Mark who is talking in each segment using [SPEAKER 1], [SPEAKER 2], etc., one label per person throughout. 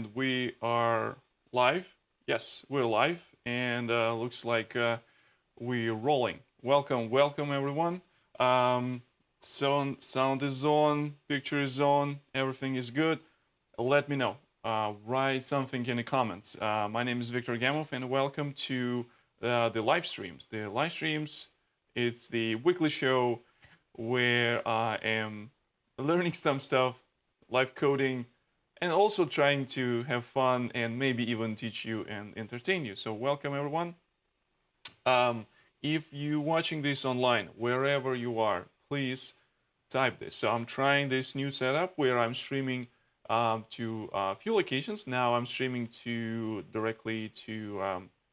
[SPEAKER 1] and we are live. Yes, we're live, and looks like we're rolling. Welcome everyone. Um, sound is on, picture is on, everything is good. Let me know. Write something in the comments. My name is Viktor Gamov, and welcome to the live streams. The live streams, it's the weekly show where I am learning some stuff, live coding, and also trying to have fun and maybe even teach you and entertain you. So welcome everyone. Um, if you're watching this online, wherever you are, please type this. So I'm trying this new setup where I'm streaming to a few locations. Now I'm streaming to directly to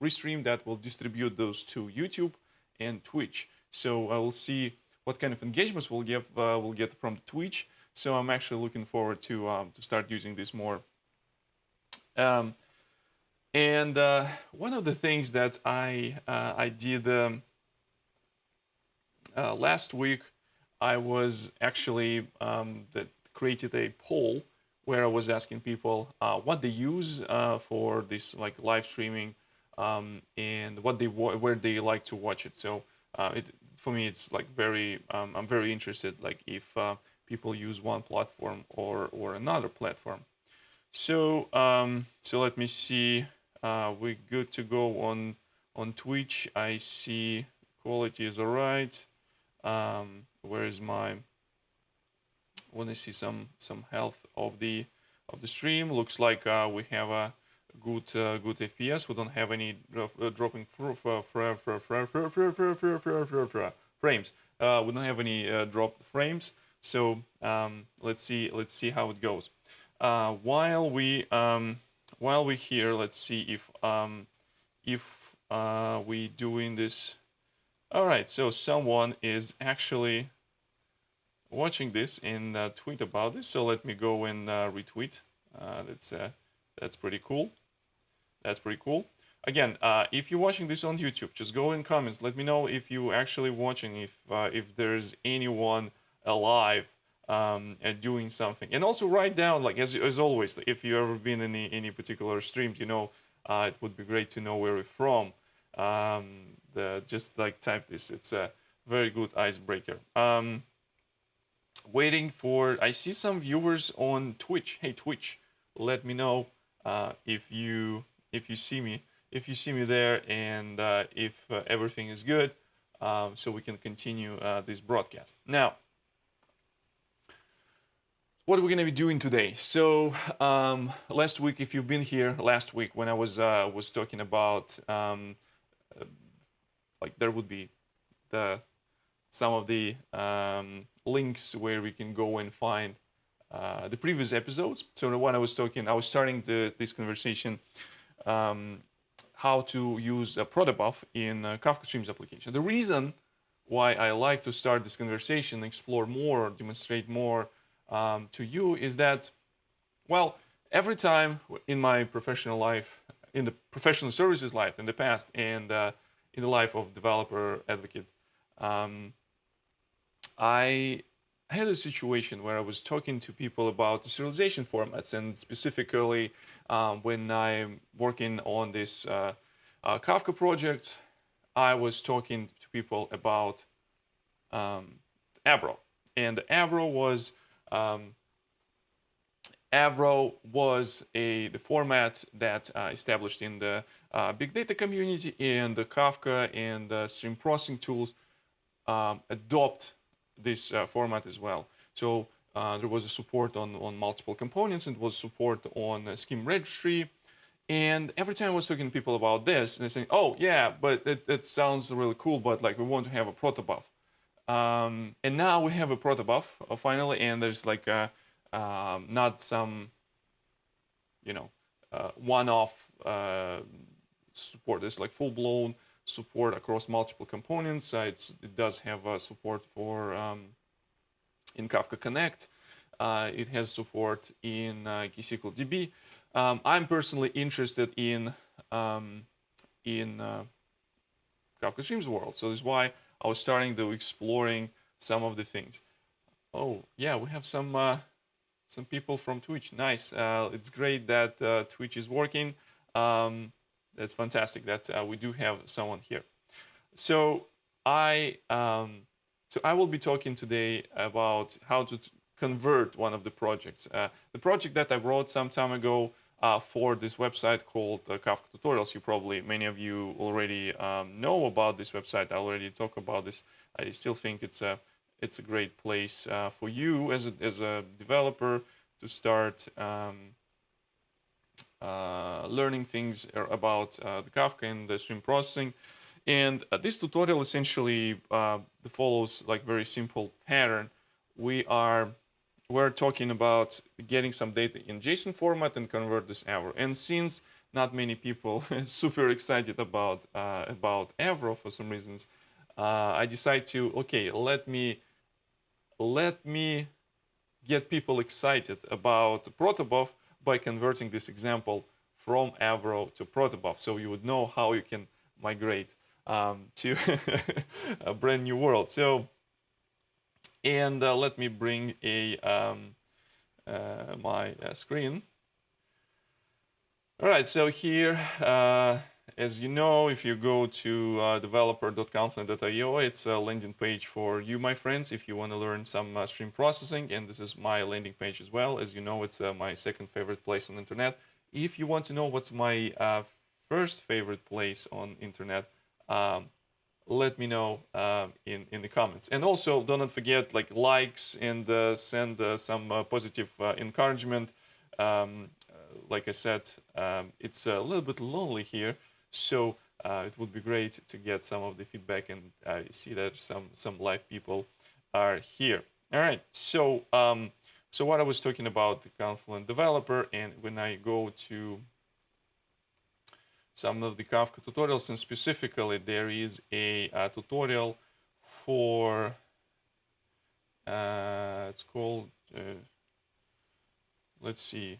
[SPEAKER 1] Restream that will distribute those to YouTube and Twitch. So I will see what kind of engagements we'll get from Twitch. So I'm actually looking forward to start using this more. Um, and one of the things that I did last week, I was actually that created a poll where I was asking people what they use for this like live streaming and where they like to watch it. So for me, it's like very I'm very interested like if people use one platform or another platform. So let me see. We're good to go on Twitch. I see quality is alright. Where is my? Want to see some health of the stream. Looks like we have a good FPS. We don't have any dropping frames. We don't have any dropped frames. So let's see how it goes. While we here, let's see if we doing this. All right. So someone is actually watching this and tweet about this. So let me go and retweet. That's pretty cool. That's pretty cool. Again, if you're watching this on YouTube, just go in comments. Let me know if you're actually watching. If there's anyone alive doing something, and also write down like as always. If you ever been in any particular streams, it would be great to know where you're from. Just like type this. It's a very good icebreaker. Waiting for. I see some viewers on Twitch. Hey Twitch, let me know if you see me there and if everything is good, so we can continue this broadcast. Now, what are we going to be doing today? So last week, if you've been here last week when I was talking about like there would be some of the links where we can go and find the previous episodes. So the one I was starting this conversation, how to use a protobuf in Kafka Streams application. The reason why I like to start this conversation, explore more, demonstrate more to you is that, well, every time in my professional life, in the professional services life in the past, and in the life of developer advocate, I had a situation where I was talking to people about the serialization formats, and specifically when I'm working on this Kafka project, I was talking to people about Avro, and Avro was the format that established in the big data community, and the Kafka and the stream processing tools adopt this format as well. So there was a support on multiple components, and was support on scheme registry. And every time I was talking to people about this, and they're saying, "Oh yeah, but it sounds really cool, but like we want to have a protobuf." And now we have a protobuf finally, and there's like not some, one-off support. It's like full-blown support across multiple components. It does have support for in Kafka Connect. It has support in KSQL DB. I'm personally interested in Kafka Streams world, so this is why I was starting to exploring some of the things. Oh yeah, we have some some people from Twitch. Nice. It's great that Twitch is working. That's fantastic that we do have someone here. So I will be talking today about how to convert one of the projects. The project that I wrote some time ago for this website called Kafka Tutorials. Many of you already know about this website. I already talked about this. I still think it's a great place for you as a developer to start learning things about the Kafka and the stream processing. And this tutorial essentially follows like very simple pattern. We're talking about getting some data in JSON format and convert this Avro. And since not many people are super excited about Avro for some reasons, I decided to let me get people excited about protobuf by converting this example from Avro to protobuf, so you would know how you can migrate to a brand new world. So, and let me bring my screen. All right, so here, as you know, if you go to developer.confluent.io, it's a landing page for you, my friends, if you want to learn some stream processing. And this is my landing page as well. As you know, it's my second favorite place on the internet. If you want to know what's my first favorite place on internet, let me know in the comments. And also, do not forget likes and send some positive encouragement. Like I said, it's a little bit lonely here, so it would be great to get some of the feedback, and I see that some live people are here. All right, so so what I was talking about the Confluent developer, and when I go to some of the Kafka tutorials, and specifically there is a tutorial for it's called let's see,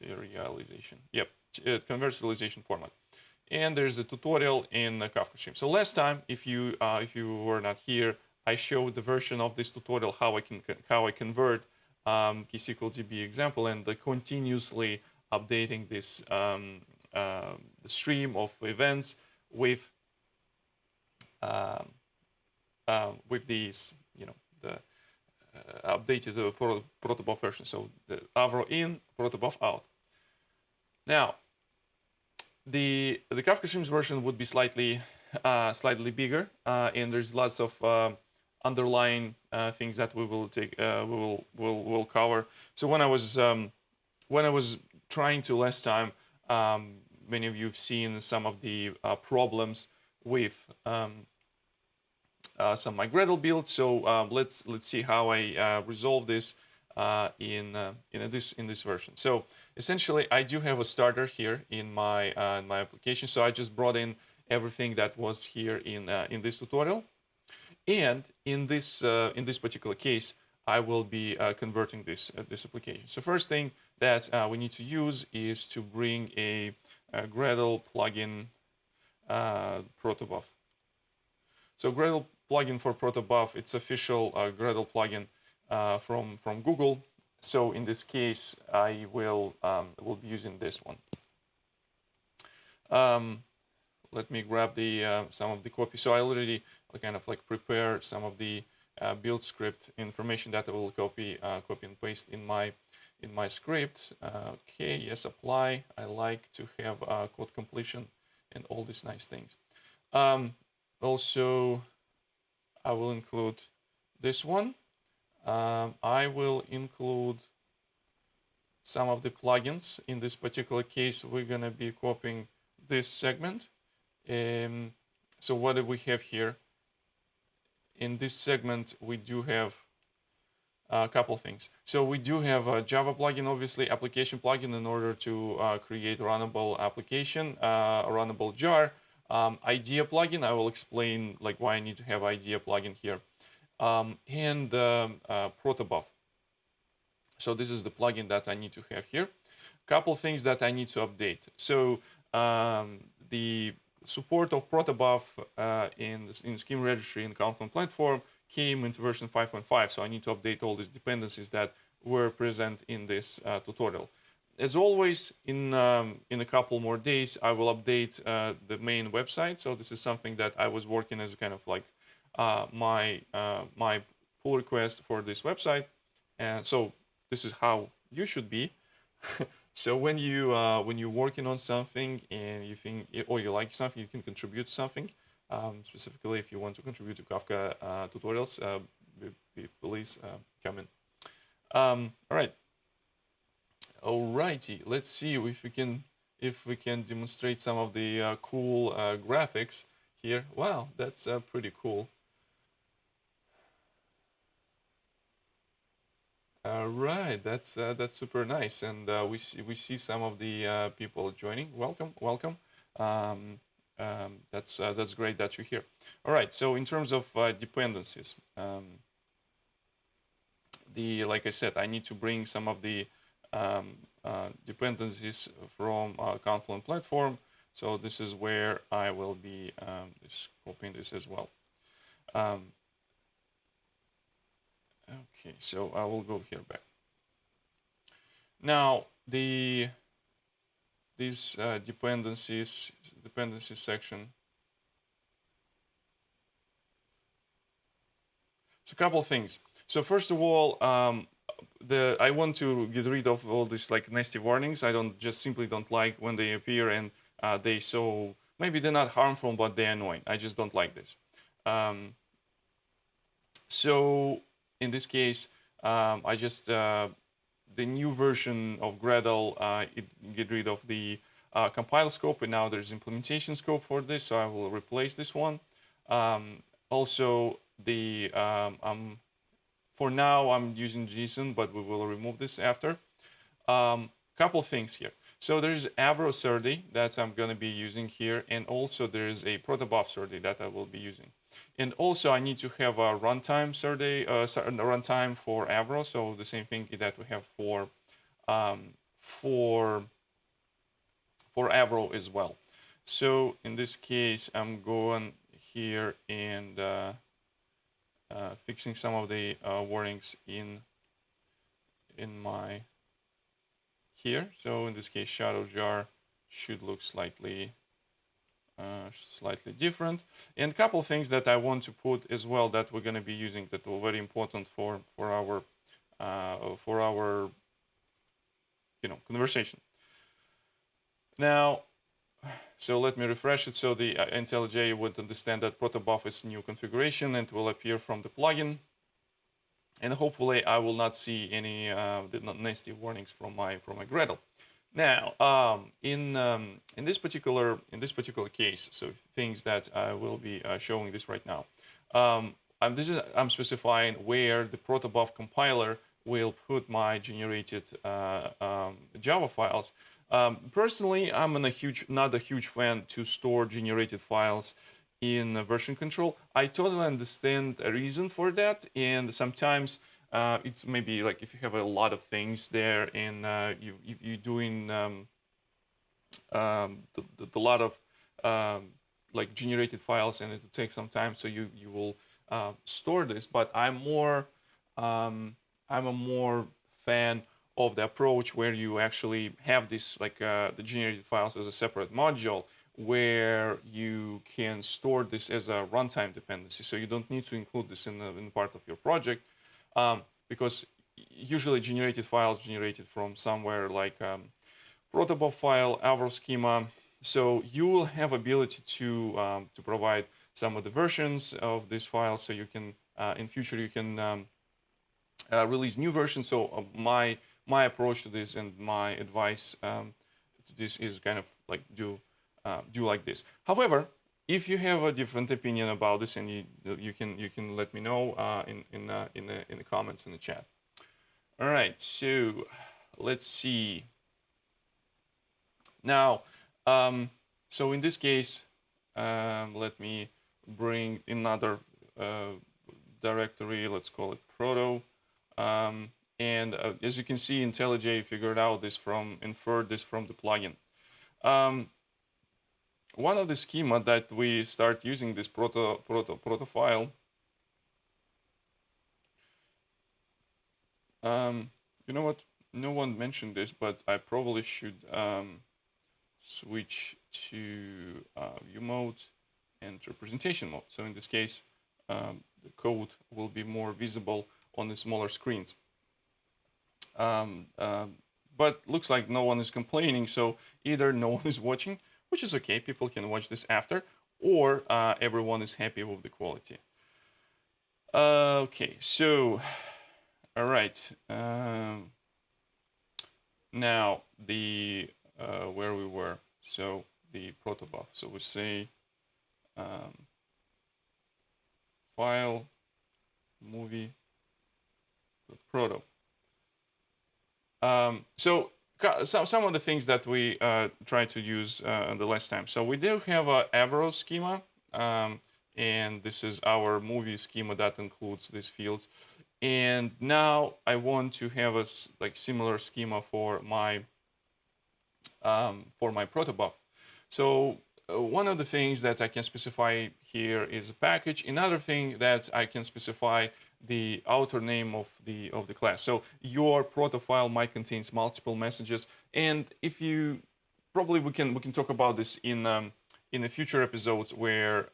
[SPEAKER 1] serialization. Yep, convert serialization format. And there's a tutorial in the Kafka stream. So last time, if you were not here, I showed the version of this tutorial how I convert KSQLDB example and continuously updating this the stream of events with these, the updated protobuf version. So the Avro in, protobuf out. Now, the Kafka Streams version would be slightly bigger, and there's lots of underlying things that we will cover. So when I was trying to last time, many of you have seen some of the problems with some my Gradle build. So let's see how I resolve this in this version. So essentially, I do have a starter here in my application. So I just brought in everything that was here in this tutorial, and in this particular case, I will be converting this application. So first thing that we need to use is to bring a Gradle plugin protobuf. So Gradle plugin for protobuf, it's official Gradle plugin from Google. So in this case, I will be using this one. Let me grab the some of the copy. So I already kind of prepare some of the build script information that I will copy and paste in my script. Okay, yes, apply. I like to have code completion and all these nice things. Also, I will include this one. I will include some of the plugins. In this particular case, we're going to be copying this segment. So what do we have here? In this segment, we do have a couple things. So we do have a Java plugin, obviously, application plugin in order to create a runnable application, a runnable jar. IDEA plugin, I will explain why I need to have IDEA plugin here. And protobuf. So this is the plugin that I need to have here. Couple things that I need to update. So the support of protobuf in Scheme Registry in Confluent platform came into version 5.5. So I need to update all these dependencies that were present in this tutorial. As always, in a couple more days, I will update the main website. So this is something that I was working as kind of like my pull request for this website, and so this is how you should be. So when you're working on something and you think or you like something, you can contribute to something. Specifically, if you want to contribute to Kafka tutorials, please come in. All right. Alrighty, let's see if we can demonstrate some of the cool graphics here. Wow, that's pretty cool. All right, that's super nice, and we see some of the people joining. Welcome, welcome. That's great that you're here. All right, so in terms of dependencies, like I said, I need to bring some of the dependencies from Confluent platform. So this is where I will be just copying this as well. Okay, so I will go here back. Now these dependencies section. So a couple of things. So first of all, I want to get rid of all these like nasty warnings. I simply don't like when they appear, and maybe they're not harmful, but they're annoying. I just don't like this. So in this case, I just the new version of Gradle it get rid of the compile scope, and now there's implementation scope for this. So I will replace this one. Also, for now I'm using JSON, but we will remove this after. Couple things here. So there's Avro-Serde that I'm going to be using here, and also there's a protobuf-Serde that I will be using. And also I need to have a runtime Serde, runtime for Avro, so the same thing that we have for Avro as well. So in this case, I'm going here and fixing some of the warnings in my here. So in this case, shadow jar should look slightly different. And a couple of things that I want to put as well that we're going to be using that are very important for our conversation. Now, so let me refresh it. So the IntelliJ would understand that protobuf is new configuration and will appear from the plugin. And hopefully I will not see any nasty warnings from my Gradle. Now, in this particular case, so things that I will be showing this right now. I'm specifying where the protobuf compiler will put my generated Java files. Personally, I'm not a huge fan to store generated files in version control. I totally understand a reason for that, and sometimes it's maybe like if you have a lot of things there and you're doing a lot of like generated files, and it will take some time, so you will store this. But I'm a more fan of the approach where you actually have this like the generated files as a separate module where you can store this as a runtime dependency. So you don't need to include this in part of your project, because usually generated files generated from somewhere like protobuf file, Avro schema. So you will have ability to provide some of the versions of this file, so you can in future you can release new versions. So my approach to this and my advice to this is kind of like do like this. However, if you have a different opinion about this, and you can let me know in the comments in the chat. All right, so let's see. Now, so in this case, let me bring another directory. Let's call it proto. And as you can see, IntelliJ inferred this from the plugin. One of the schema that we start using this proto file. You know what? No one mentioned this, but I probably should switch to view mode and representation mode. So in this case, the code will be more visible on the smaller screens. But looks like no one is complaining, so either no one is watching, which is okay, people can watch this after, or everyone is happy with the quality. Okay, so, all right. Now, where we were, so the protobuf. So we say file movie proto. So some of the things that we tried to use the last time. So we do have a Avro schema, and this is our movie schema that includes these fields. And now I want to have a similar schema for my protobuf. So one of the things that I can specify here is a package. Another thing that I can specify the outer name of the class. So your proto file might contain multiple messages, and if you probably we can talk about this in the future episodes where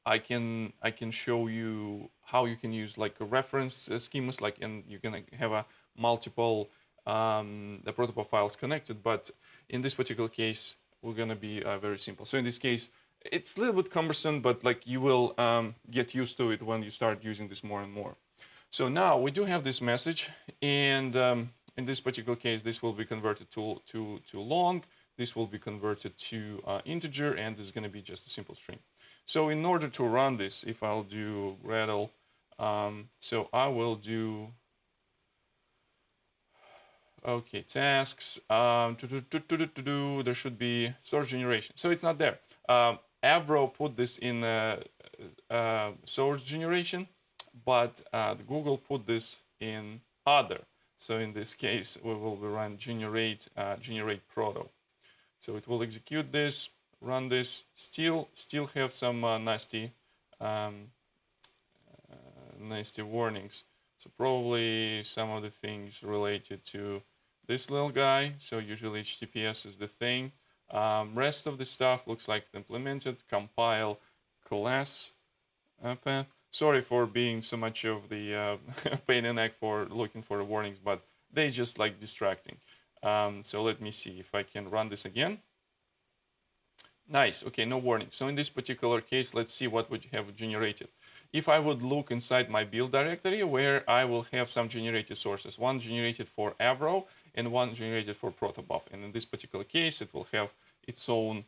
[SPEAKER 1] I can show you how you can use like a reference schemas, like, and you can have a multiple the protobuf files connected. But in this particular case, we're gonna be very simple. So in this case, it's a little bit cumbersome, but like you will get used to it when you start using this more and more. So now we do have this message, and in this particular case, this will be converted to long. This will be converted to integer, and this is going to be just a simple string. So in order to run this, if I'll do Gradle, so I will do, okay, tasks, there should be source generation. So it's not there. Avro put this in source generation, but Google put this in other. So in this case, we will run generate proto. So it will execute this, run this, still have some nasty warnings. So probably some of the things related to this little guy. So usually HTTPS is the thing. Rest of the stuff looks like implemented. Compile class path. Sorry for being so much of the pain in the neck for looking for the warnings, but they just like distracting. So let me see if I can run this again. Nice, okay, no warning. So in this particular case, let's see what would have generated. If I would look inside my build directory, where I will have some generated sources, one generated for Avro and one generated for protobuf. And in this particular case, it will have its own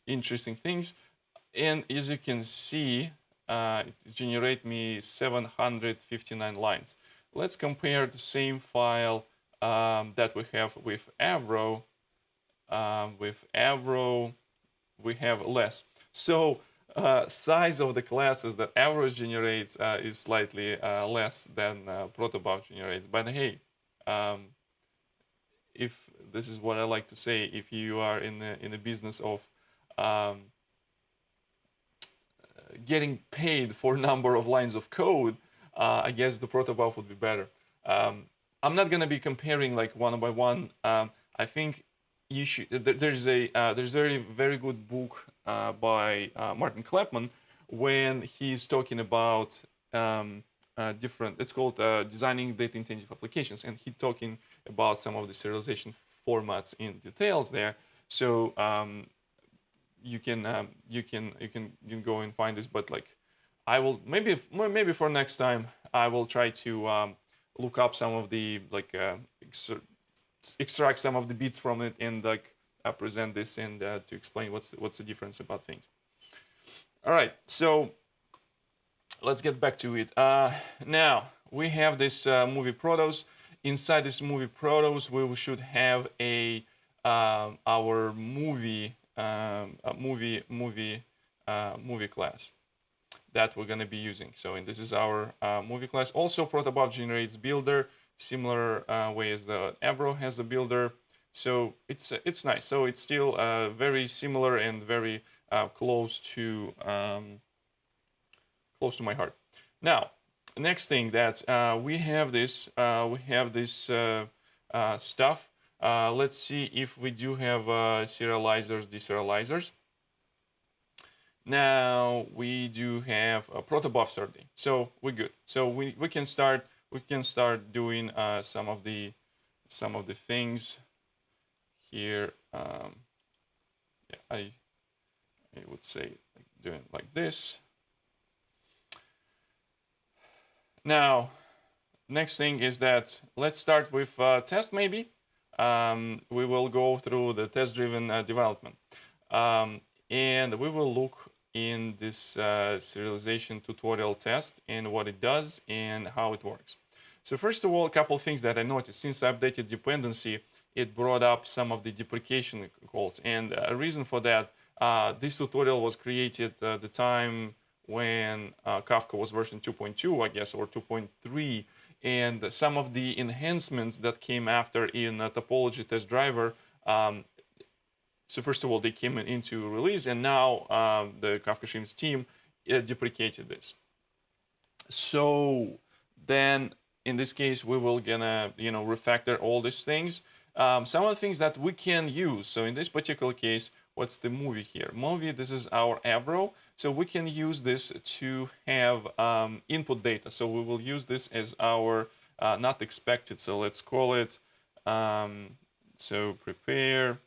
[SPEAKER 1] interesting things. And as you can see, it generates me 759 lines. Let's compare the same file that we have with Avro. With Avro, we have less. So size of the classes that Avro generates is slightly less than protobuf generates. But hey, if this is what I like to say, if you are in the business of getting paid for number of lines of code, I guess the protobuf would be better. I'm not gonna be comparing like one by one. I think you should. There's a very good book by Martin Kleppmann when he's talking about different. It's called Designing Data Intensive Applications, and he's talking about some of the serialization formats in details there. So you can go and find this, but like I will maybe for next time I will try to look up some of the like extract some of the bits from it and like present this and to explain what's the difference about things. All right, so let's get back to it. Now we have this movie protos. Inside this movie protos, we should have our movie class that we're going to be using. So and this is our movie class. Also, protobuf generates builder, similar way as the Avro has a builder. So it's nice. So it's still very similar and very close to my heart. Now, next thing that we have this stuff. Let's see if we do have serializers, deserializers. Now we do have a protobuf Serde, so we're good. So we can start doing some of the things here. Yeah, I would say like doing like this. Now, next thing is that let's start with test maybe. We will go through the test-driven development. And we will look in this serialization tutorial test and what it does and how it works. So first of all, a couple of things that I noticed. Since I updated dependency, it brought up some of the deprecation calls. And a reason for that, this tutorial was created at the time when Kafka was version 2.2, I guess, or 2.3. And some of the enhancements that came after in Topology test driver, so first of all, they came into release, and now the Kafka Streams team deprecated this. So then, in this case, we will gonna refactor all these things. Some of the things that we can use. So in this particular case, what's the movie here? Movie. This is our Avro. So we can use this to have input data. So we will use this as our not expected. So let's call it. So prepare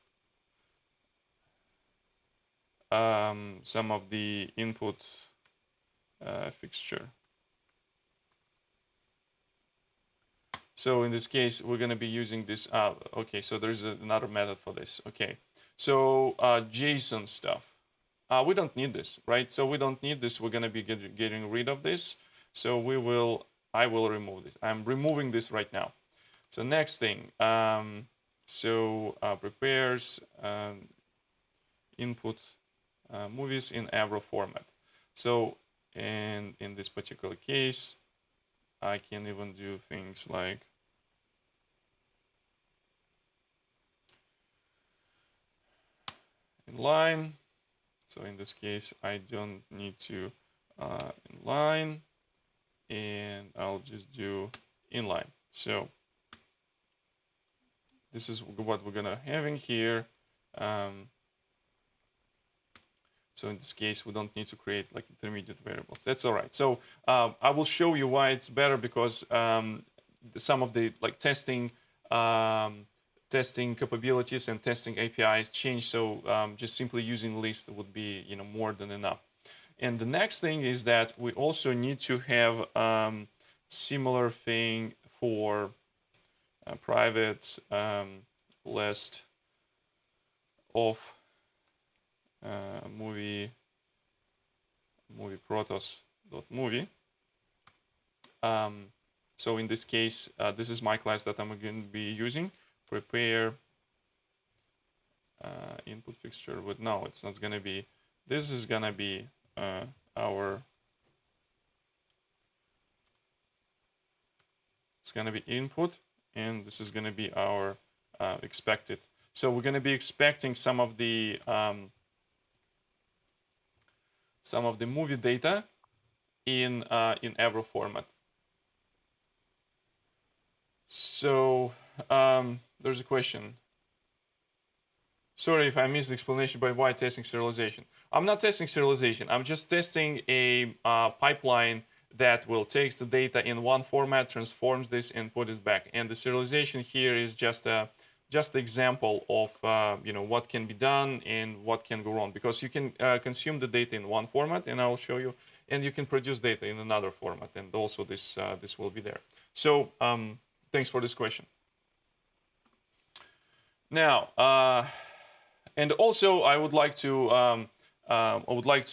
[SPEAKER 1] some of the input fixture. So in this case, we're going to be using this. Okay, so there's another method for this. Okay, so JSON stuff. We don't need this, right? So we don't need this. We're going to be getting rid of this. So I will remove this. I'm removing this right now. So next thing, prepares input movies in Avro format. So, and in this particular case, I can even do things like inline. So in this case, I don't need to inline, and I'll just do inline. So this is what we're gonna having here. So in this case, we don't need to create like intermediate variables. That's all right. So I will show you why it's better, because some of the like testing capabilities and testing APIs change. So just simply using list would be more than enough. And the next thing is that we also need to have similar thing for private list of movie protos.movie. So in this case, this is my class that I'm going to be using. Prepare input fixture with, no, it's not going to be. This is going to be our. It's going to be input, and this is going to be our expected. So we're going to be expecting some of the movie data in Avro format. So there's a question. Sorry if I missed the explanation by why testing serialization. I'm not testing serialization. I'm just testing a pipeline that will take the data in one format, transforms this, and put it back. And the serialization here is just the example of what can be done and what can go wrong, because you can consume the data in one format, and I will show you, and you can produce data in another format, and also this will be there. So thanks for this question. Now, and also I would like to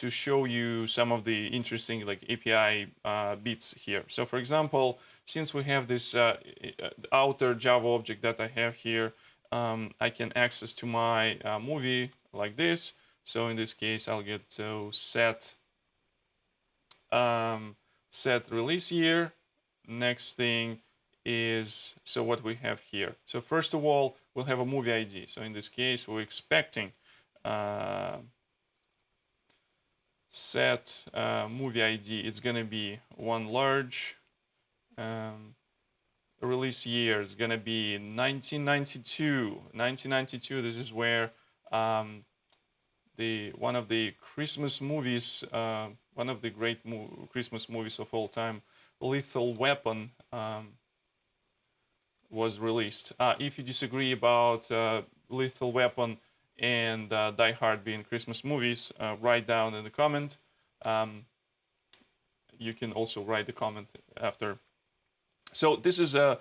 [SPEAKER 1] show you some of the interesting like API bits here. So for example, since we have this outer Java object that I have here, I can access to my movie like this. So in this case, I'll get to set release year. Next thing is, so what we have here. So first of all, we'll have a movie ID. So in this case, we're expecting set movie ID. It's going to be one large. Release year is going to be 1992. 1992, this is where one of the Christmas movies, one of the great Christmas movies of all time, Lethal Weapon, was released. If you disagree about Lethal Weapon and Die Hard being Christmas movies, write down in the comment. You can also write the comment after. So this is our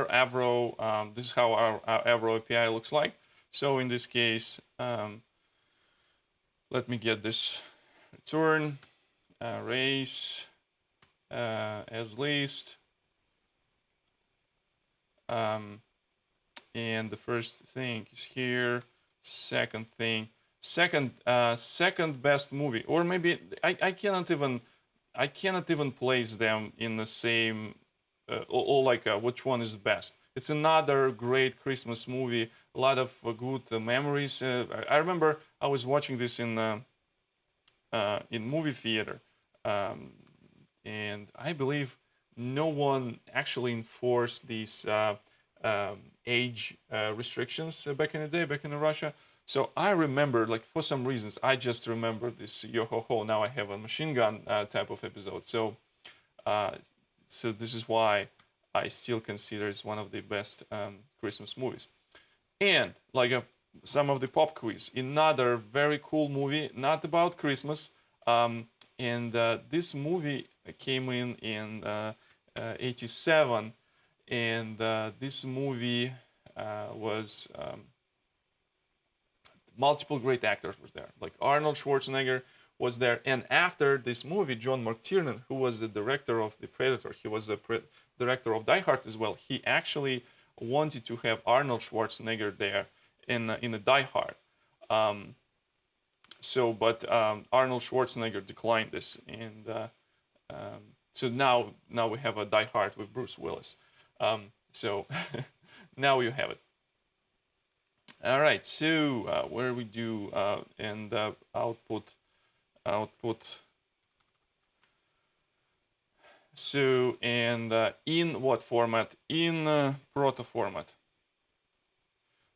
[SPEAKER 1] Avro. This is how our Avro API looks like. So in this case, let me get this return race as list. And the first thing is here. Second thing, second best movie, or maybe I cannot even place them in the same, or like which one is the best. It's another great Christmas movie. A lot of good memories. I remember I was watching this in movie theater, and I believe no one actually enforced these age restrictions back in the day, back in Russia. So I remember, like, for some reasons, I just remember this yo-ho-ho, now I have a machine gun type of episode. So so this is why I still consider it's one of the best Christmas movies. And like some of the pop quiz, another very cool movie, not about Christmas. And this movie came in 87. And this movie was multiple great actors were there. Like Arnold Schwarzenegger was there. And after this movie, John McTiernan, who was the director of The Predator, he was the director of Die Hard as well. He actually wanted to have Arnold Schwarzenegger there in the Die Hard. But Arnold Schwarzenegger declined this, and so now we have a Die Hard with Bruce Willis. So now you have it. All right. So where we do and output. So and in what format? In proto format.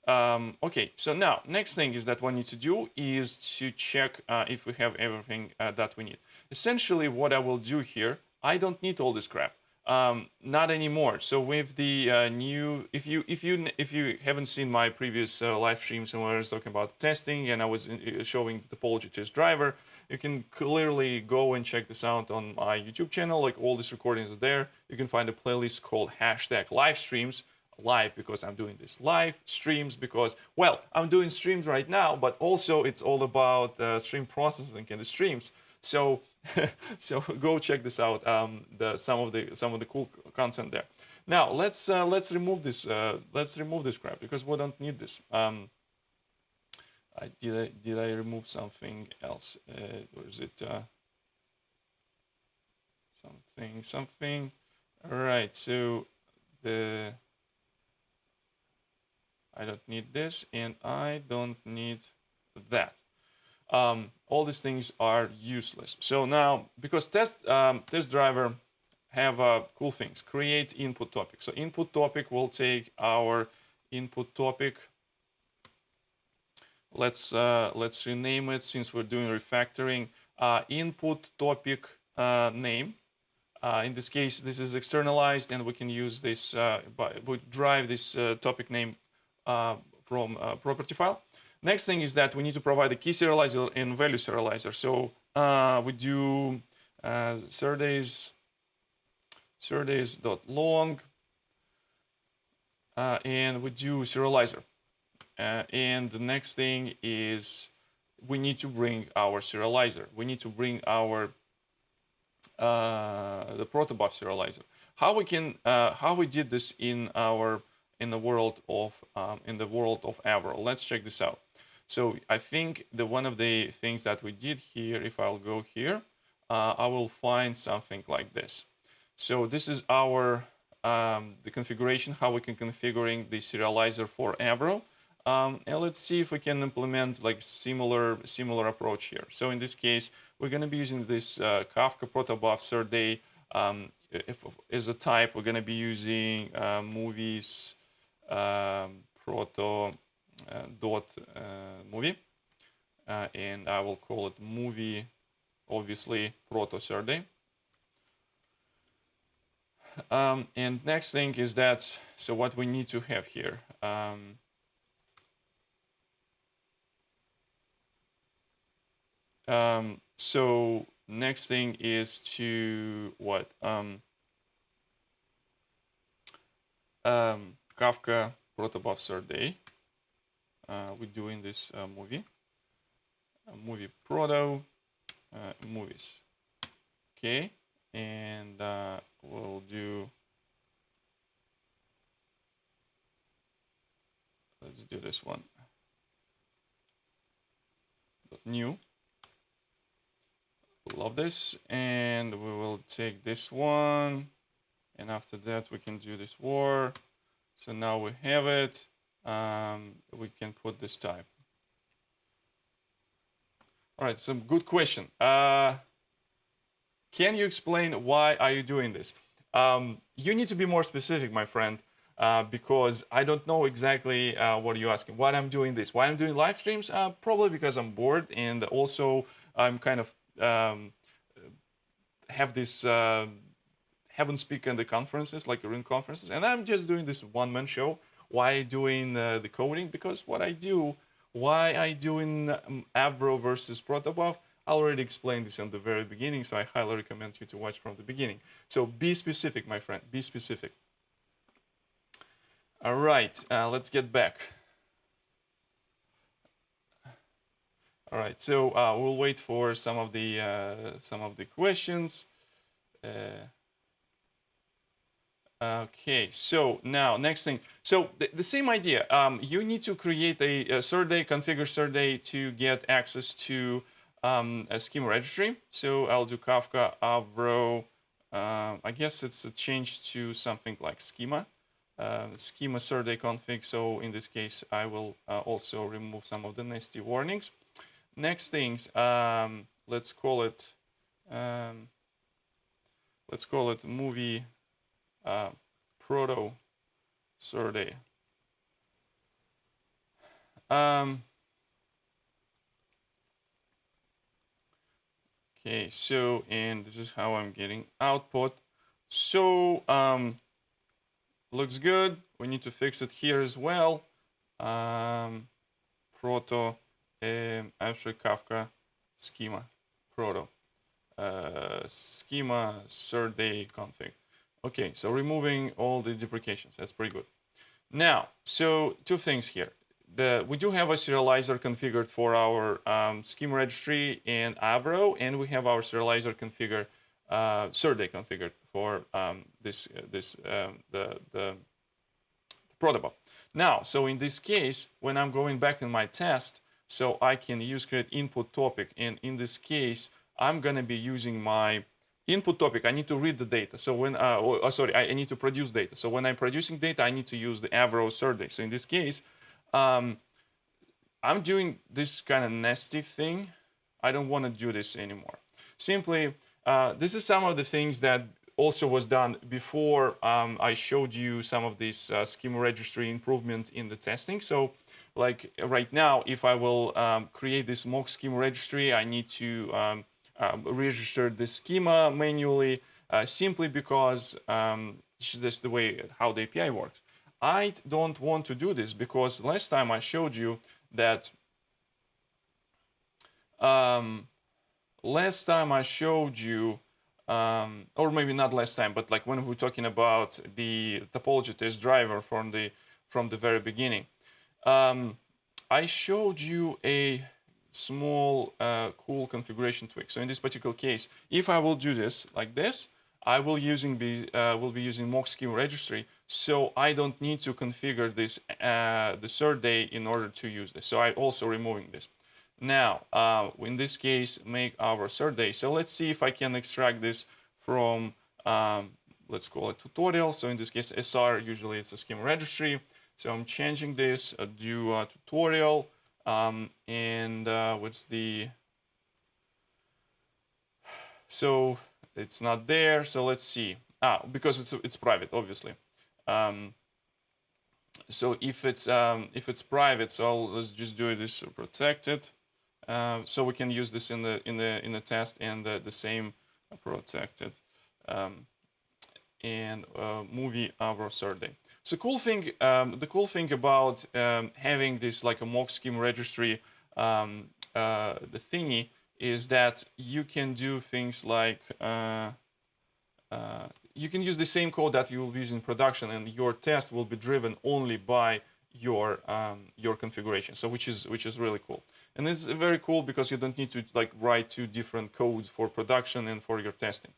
[SPEAKER 1] Okay, so now next thing is that what we need to do is to check if we have everything that we need. Essentially, what I will do here, I don't need all this crap. Not anymore. So with the new, if you haven't seen my previous live streams and when I was talking about testing and I was showing the Topology test driver, you can clearly go and check this out on my YouTube channel. Like all these recordings are there. You can find a playlist called #livestreams. Live because I'm doing this live streams because, well, I'm doing streams right now, but also it's all about stream processing and the streams. So so go check this out. Some of the cool content there. Now let's remove this crap because we don't need this. Did I remove something else? Or is it something? All right. So I don't need this, and I don't need that. All these things are useless. So now, because test driver have cool things. Create input topic. So input topic will take our input topic. Let's rename it since we're doing refactoring. Input topic name. In this case, this is externalized, and we can use this. We drive this topic name from a property file. Next thing is that we need to provide a key serializer and value serializer. So we do Serdes.long and we do serializer. And the next thing is we need to bring our serializer. We need to bring our the protobuf serializer. How we did this in the world of Avro. Let's check this out. So I think one of the things that we did here, if I'll go here, I will find something like this. So this is our the configuration, how we can configuring the serializer for Avro. And let's see if we can implement like similar approach here. So in this case, we're going to be using this kafka-protobuf-console-producer. If as a type, we're going to be using movies proto dot movie, and I will call it movie, obviously proto Serde. And next thing is that, so what we need to have here. So next thing is to what? Kafka protobuf-console-producer. We're doing this movie proto movies. Okay, and we'll do. Let's do this one. New. Love this, and we will take this one, and after that we can do this war. So now we have it. We can put this type. All right, some good question. Can you explain why are you doing this? You need to be more specific, my friend, because I don't know exactly what you're asking. Why I'm doing this? Why I'm doing live streams? Probably because I'm bored, and also I'm kind of have this haven't speak in the conferences, like in conferences, and I'm just doing this one-man show. Why doing the coding? Because what I do, why I doing Avro versus protobuf, I already explained this in the very beginning, so I highly recommend you to watch from the beginning. So be specific, my friend, be specific. All right, let's get back. All right, so we'll wait for some of the questions. Okay, so now next thing. So the same idea. You need to create a Serde, configure Serde to get access to a schema registry. So I'll do kafka-avro. I guess it's a change to something like schema. Schema Serde config. So in this case, I will also remove some of the nasty warnings. Next things, let's call it movie proto Serde. Okay, so and this is how I'm getting output. So looks good. We need to fix it here as well. Proto Apache Kafka schema proto schema Serde config. Okay, so removing all the deprecations. That's pretty good. Now, so two things here. We do have a serializer configured for our schema registry and Avro, and we have our serializer configured, Serde configured for the protobuf. Now, so in this case, when I'm going back in my test, so I can use create input topic, and in this case, I'm gonna be using my input topic. I need to read the data. So when, I need to produce data. So when I'm producing data, I need to use the Avro Serde. So in this case, I'm doing this kind of nasty thing. I don't want to do this anymore. Simply, this is some of the things that also was done before I showed you some of this schema registry improvement in the testing. So like right now, if I will create this mock schema registry, I need to register the schema manually, simply because that's the way how the API works. I don't want to do this because last time I showed you that or maybe not last time, but like when we were talking about the topology test driver from the very beginning, I showed you a small cool configuration tweak. So in this particular case, if I will do this like this, I will be using mock schema registry, so I don't need to configure this the Serde in order to use this. So I also removing this. Now, in this case, make our Serde. So let's see if I can extract this from let's call it tutorial. So in this case, SR, usually it's a schema registry. So I'm changing this, do tutorial, and what's the, so it's not there. So let's see. Because it's private, obviously. So if it's private, so let's just do this protected. So we can use this in the test, and the same protected and movie avro Serde. So the cool thing about having this like a mock scheme registry, the thingy, is that you can do things like you can use the same code that you will use in production, and your test will be driven only by your configuration. So which is really cool. And this is very cool because you don't need to like write two different codes for production and for your testing.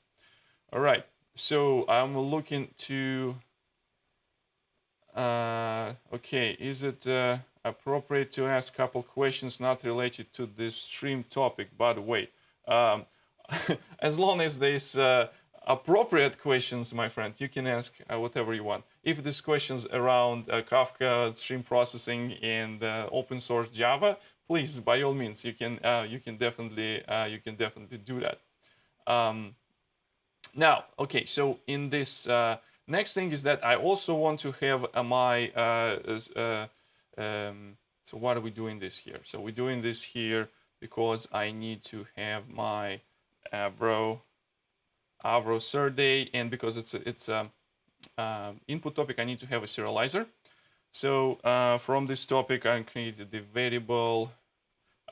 [SPEAKER 1] All right. So I'm looking to. Okay, is it appropriate to ask a couple questions not related to this stream topic? By the way, as long as there's appropriate questions, my friend, you can ask whatever you want. If there's questions around Kafka, stream processing, and open source Java, please, by all means, you can definitely do that. Now, okay, so in this next thing is that I also want to have my so why are we doing this here? So we're doing this here because I need to have my avro Serde, and because it's input topic, I need to have a serializer. So from this topic, I created the variable.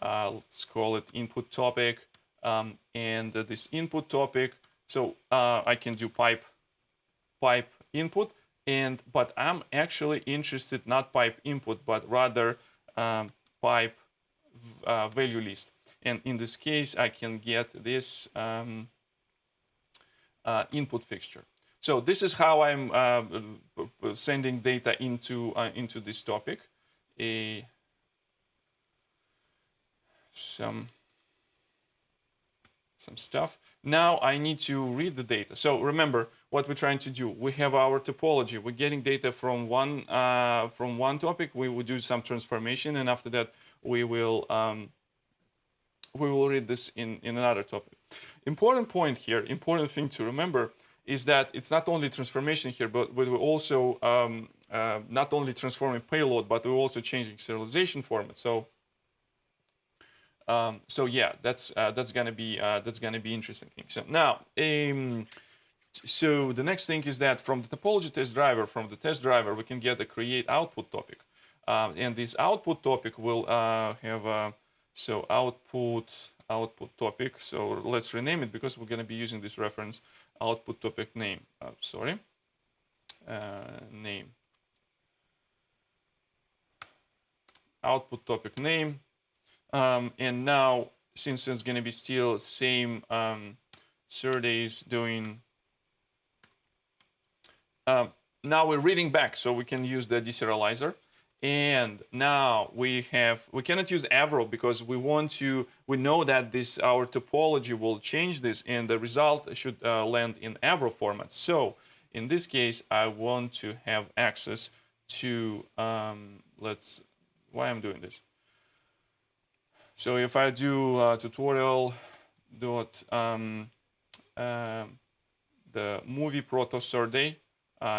[SPEAKER 1] Let's call it input topic, and this input topic. So I can do pipe input, but I'm actually interested not pipe input, but rather pipe value list. And in this case, I can get this input fixture. So this is how I'm sending data into this topic. Some stuff. Now I need to read the data. So remember what we're trying to do. We have our topology. We're getting data from one topic. We will do some transformation, and after that we will read this in another topic. Important point here, important thing to remember is that it's not only transformation here, but we're also not only transforming payload, but we're also changing serialization format. So yeah, that's gonna be interesting thing. So now, so the next thing is that from the topology test driver, we can get a create output topic, and this output topic will have so output topic. So let's rename it because we're gonna be using this reference output topic name. Name output topic name. And now, since it's going to be still same, Serde is doing. Now we're reading back, so we can use the deserializer. And now we cannot use avro because we know that our topology will change this, and the result should land in avro format. So in this case, I want to have access to why I'm doing this. So if I do tutorial dot the movie proto Serde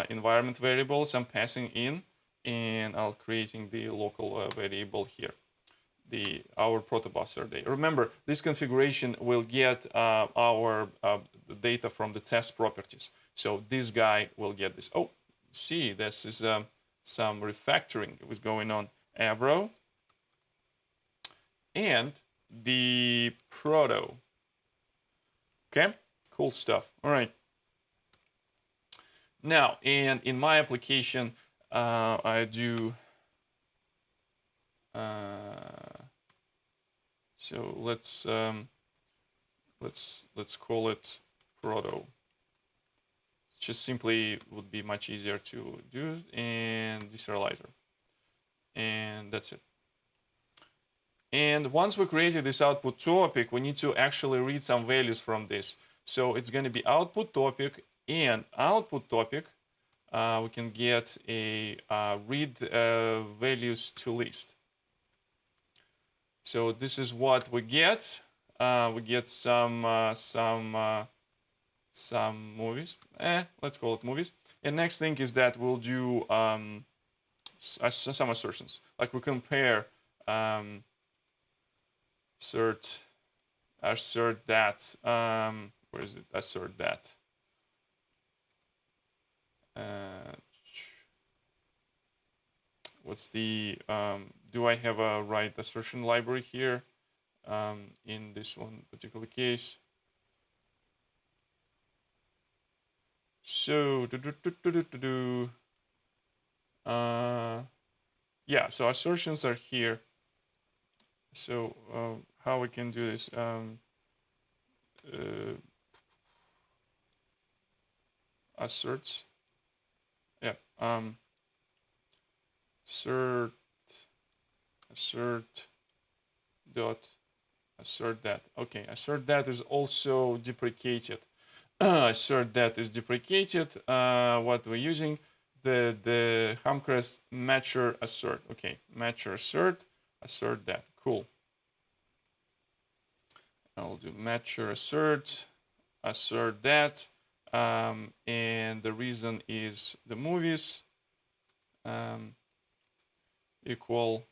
[SPEAKER 1] environment variables, I'm passing in, and I'll creating the local variable here, our protobuf Serde. Remember, this configuration will get our data from the test properties. So this guy will get this. Oh, see, this is some refactoring was going on. Avro and the proto. Okay, cool stuff. All right. Now, and in my application, I do. So let's call it proto. Just simply would be much easier to do, and deserializer, and that's it. And once we created this output topic, we need to actually read some values from this. So it's going to be output topic, and output topic, we can get a read values to list. So this is what we get. We get some movies. Let's call it movies. And next thing is that we'll do some assertions. Like we compare assert that. Where is it? Assert that. What's the do I have a right assertion library here in this one particular case? So yeah, so assertions are here. So how we can do this? Asserts. Yeah. Assert dot assert that. Okay, assert that is also deprecated. Assert that is deprecated. What we're using the Hamcrest matcher assert. Okay, matcher assert that. Cool. I'll do matcher assert that. And the reason is the movies equal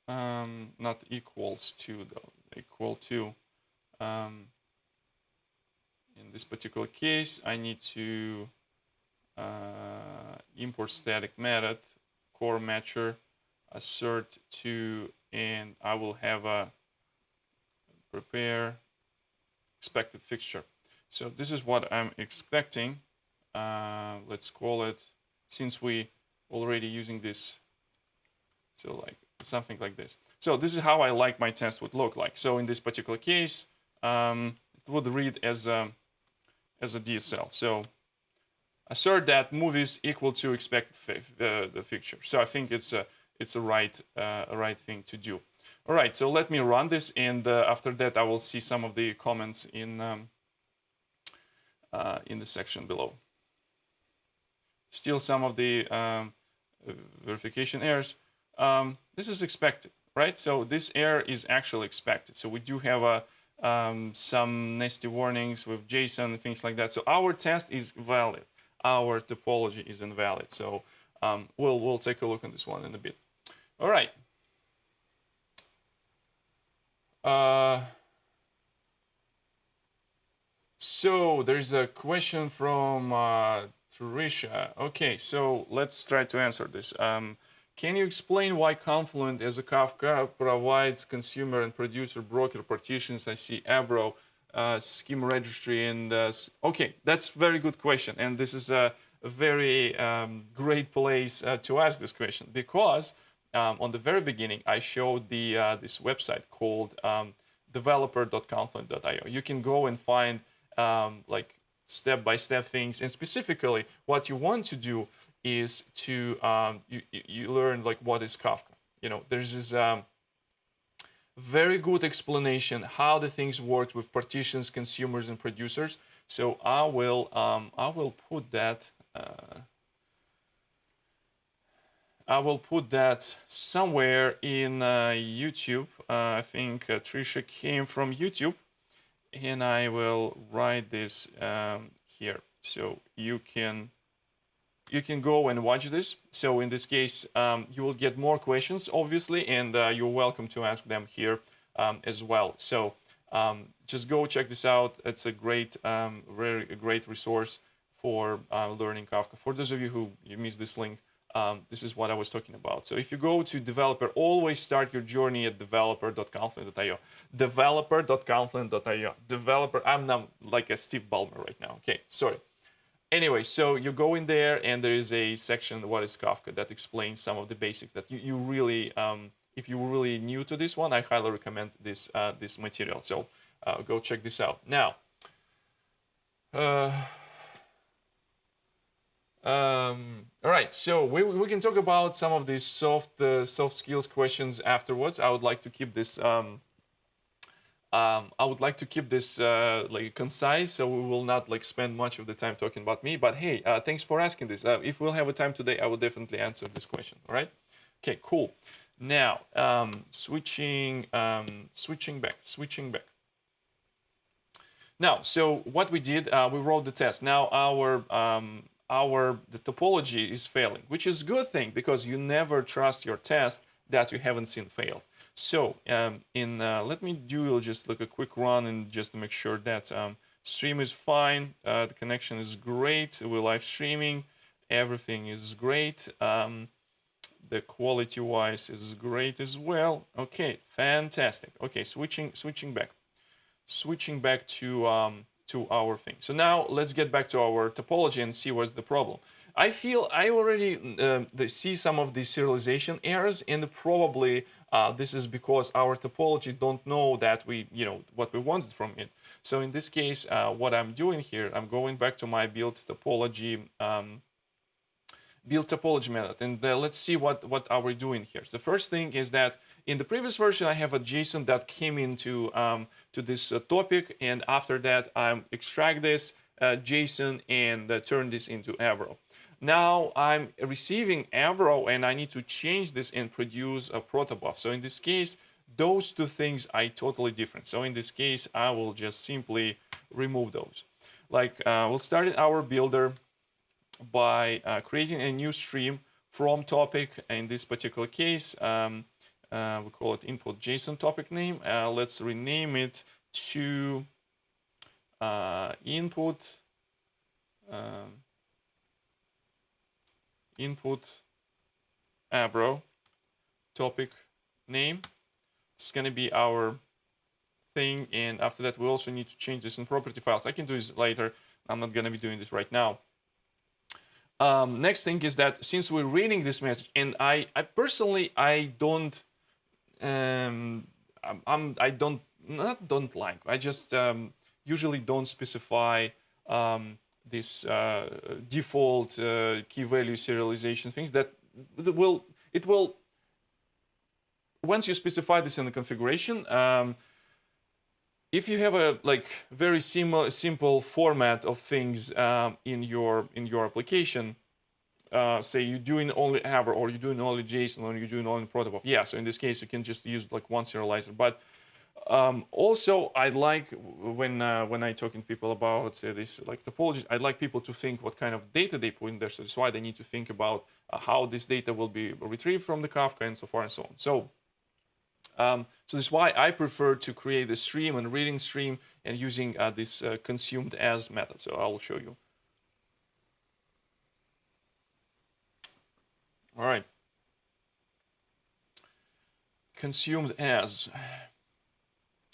[SPEAKER 1] not equals to though, equal to in this particular case I need to import static method core matcher assert to, and I will have a prepare expected fixture. So this is what I'm expecting. Let's call it, since we already using this, so like something like this. So this is how I like my test would look like. So in this particular case, it would read as a DSL. So assert that movies equal to expected the fixture. So I think it's a right thing to do. All right, so let me run this, and after that I will see some of the comments in the section below. Still some of the verification errors. This is expected, right? So this error is actually expected. So we do have some nasty warnings with JSON and things like that. So our test is valid. Our topology is invalid. So we'll take a look on this one in a bit. All right. So there's a question from Trisha. Okay, so let's try to answer this. Can you explain why Confluent as a Kafka provides consumer and producer broker partitions? I see Avro, schema registry, and okay, that's a very good question, and this is a very great place to ask this question, because on the very beginning I showed the this website called developer.confluent.io. You can go and find like step-by-step things, and specifically what you want to do is to you learn like what is Kafka. You know, there's this very good explanation how the things work with partitions, consumers, and producers. So I will put that somewhere in YouTube. I think Trisha came from YouTube, and I will write this here, so you can go and watch this. So in this case, you will get more questions, obviously, and you're welcome to ask them here as well. So just go check this out. It's a great, very great resource for learning Kafka. For those of you who missed this link, this is what I was talking about. So if you go to developer, always start your journey at developer.confluent.io. Developer.confluent.io. Developer, I'm not like a Steve Ballmer right now. Okay, sorry. Anyway, so you go in there, and there is a section, what is Kafka, that explains some of the basics that you really, if you're really new to this one, I highly recommend this this material. So go check this out. Now, all right, so we can talk about some of these soft skills questions afterwards. I would like to keep this I would like to keep this like concise, so we will not like spend much of the time talking about me. But hey, thanks for asking this. If we'll have a time today, I will definitely answer this question. All right? Okay, cool. Now, switching back. Now, so what we did, we wrote the test. Now the topology is failing, which is a good thing because you never trust your test that you haven't seen failed. So let me do just like a quick run and just to make sure that stream is fine, the connection is great, we're live streaming, everything is great. The quality-wise is great as well. Okay, fantastic. Okay, switching back to our thing. So now let's get back to our topology and see what's the problem. I feel I already see some of the serialization errors, and probably this is because our topology don't know that what we wanted from it. So in this case, what I'm doing here, I'm going back to my build topology method, and let's see what are we doing here. So the first thing is that in the previous version I have a JSON that came into to this topic, and after that I extract this JSON and turn this into Avro. Now I'm receiving Avro and I need to change this and produce a protobuf. So in this case, those two things are totally different. So in this case, I will just simply remove those. Like we'll start in our builder by creating a new stream from topic. In this particular case, we call it input JSON topic name. Let's rename it to input Avro topic name. It's going to be our thing, and after that we also need to change this in property files. I can do this later. I'm not going to be doing this right now. Next thing is that since we're reading this message, and I personally I don't I just usually don't specify this default key value serialization things that it will once you specify this in the configuration. If you have a very simple format of things in your application, say you're doing only Avro, or you're doing only JSON, or you're doing only protobuf. Yeah, so in this case you can just use like one serializer. But also I like when I talking to people about this like topology, I'd like people to think what kind of data they put in there. So that's why they need to think about how this data will be retrieved from the Kafka and so far and so on. So that's why I prefer to create the stream and reading stream and using this consumed as method. So I will show you. All right. Consumed as.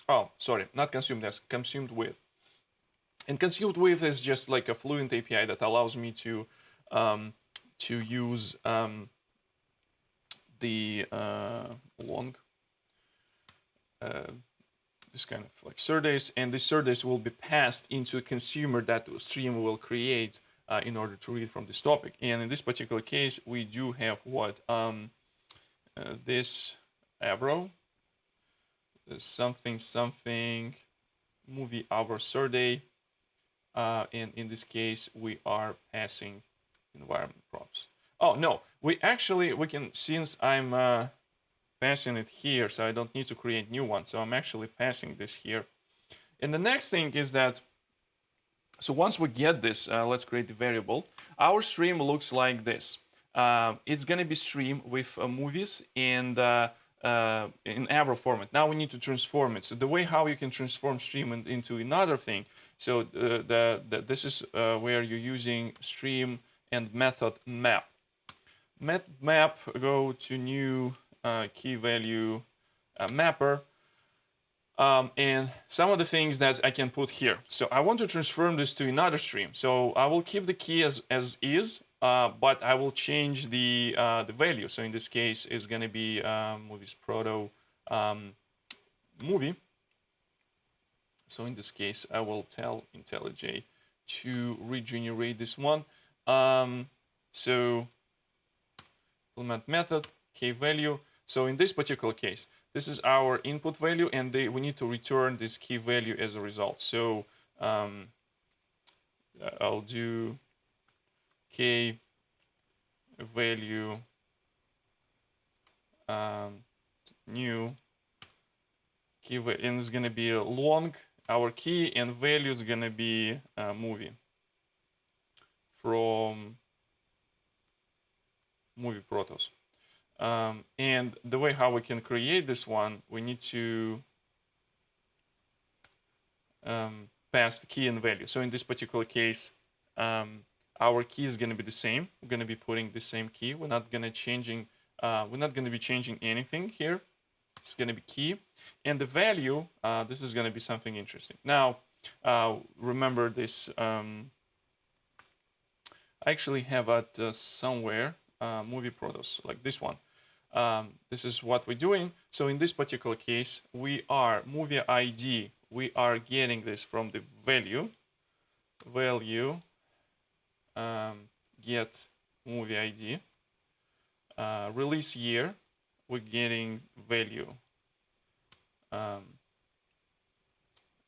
[SPEAKER 1] Oh, sorry, not consumed as, consumed with. And consumed with is just like a Fluent API that allows me to use the this kind of like Serdes, and the Serdes will be passed into a consumer that the stream will create in order to read from this topic. And in this particular case, we do have what this Avro, something movie our Serde, and in this case we are passing environment props. Oh no, we can, since I'm passing it here, so I don't need to create new one. So I'm actually passing this here. And the next thing is that, so once we get this, let's create the variable. Our stream looks like this. It's going to be stream with movies and in Avro format. Now we need to transform it. So the way how you can transform stream into another thing. So this is where you're using stream and method map. Method map, go to new key value mapper, and some of the things that I can put here. So I want to transform this to another stream. So I will keep the key as is, but I will change the value. So in this case, it's going to be movies proto movie. So in this case, I will tell IntelliJ to regenerate this one. So implement method key value. So in this particular case, this is our input value, and we need to return this key value as a result. So I'll do k value new key value, and it's gonna be long our key, and value is gonna be movie from movie protos. And the way how we can create this one, we need to pass the key and value. So in this particular case, our key is going to be the same. We're going to be putting the same key. We're not going to be changing anything here. It's going to be key, and the value. This is going to be something interesting. Now, remember this. I actually have it somewhere. Movie protos like this one. This is what we're doing. So in this particular case, we are movie ID. We are getting this from the value get movie ID. Release year, we're getting value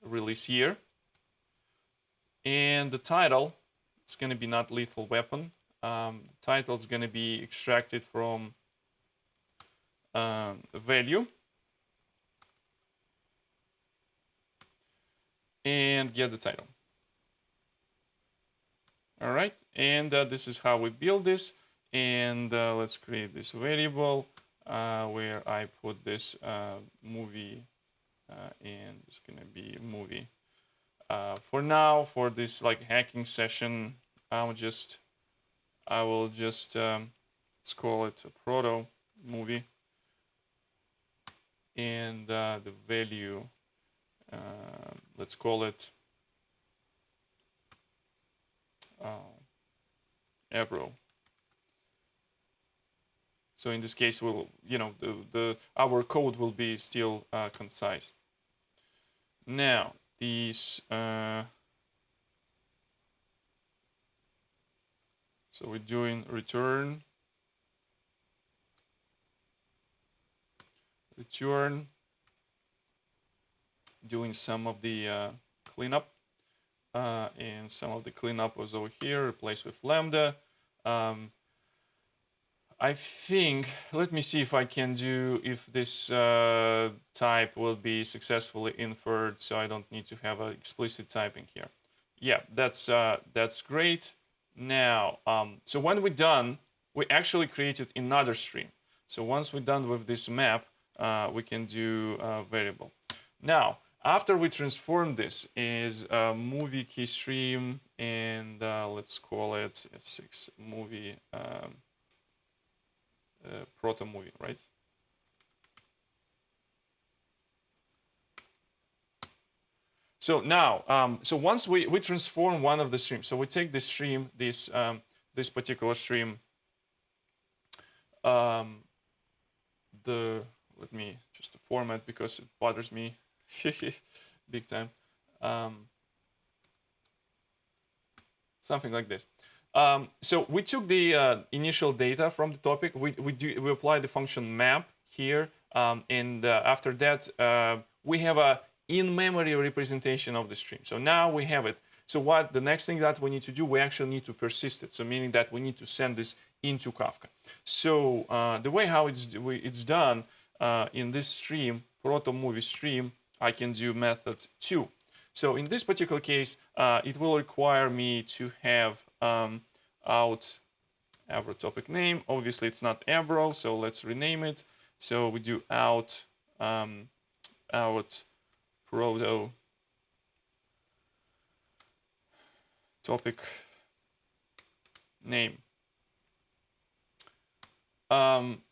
[SPEAKER 1] release year. And the title, it's going to be not lethal weapon. The title is going to be extracted from value. And get the title. All right, and this is how we build this. And let's create this variable where I put this movie, and it's gonna be movie. For now, for this like hacking session, I will just let's call it a proto movie, and the value, let's call it avro. So in this case, we'll, our code will be still concise. Now these, so we're doing return, doing some of the cleanup. And some of the cleanup was over here, replaced with lambda. I think, let me see if I can do, if this type will be successfully inferred, so I don't need to have an explicit typing here. Yeah, that's great. Now, so when we're done, we actually created another stream. So once we're done with this map, we can do a variable. Now, after we transform this is a movie key stream, and let's call it F6 movie proto movie, right? So now, so once we transform one of the streams, so we take this stream, this particular stream, let me just format because it bothers me big time. Something like this. So we took the initial data from the topic. We apply the function map here, and after that we have a in-memory representation of the stream. So now we have it. So what the next thing that we need to do, we actually need to persist it. So meaning that we need to send this into Kafka. So the way how it's done in this stream, proto movie stream, I can do method 2. So in this particular case, it will require me to have out avro topic name. Obviously, it's not avro, so let's rename it. So we do out proto topic name.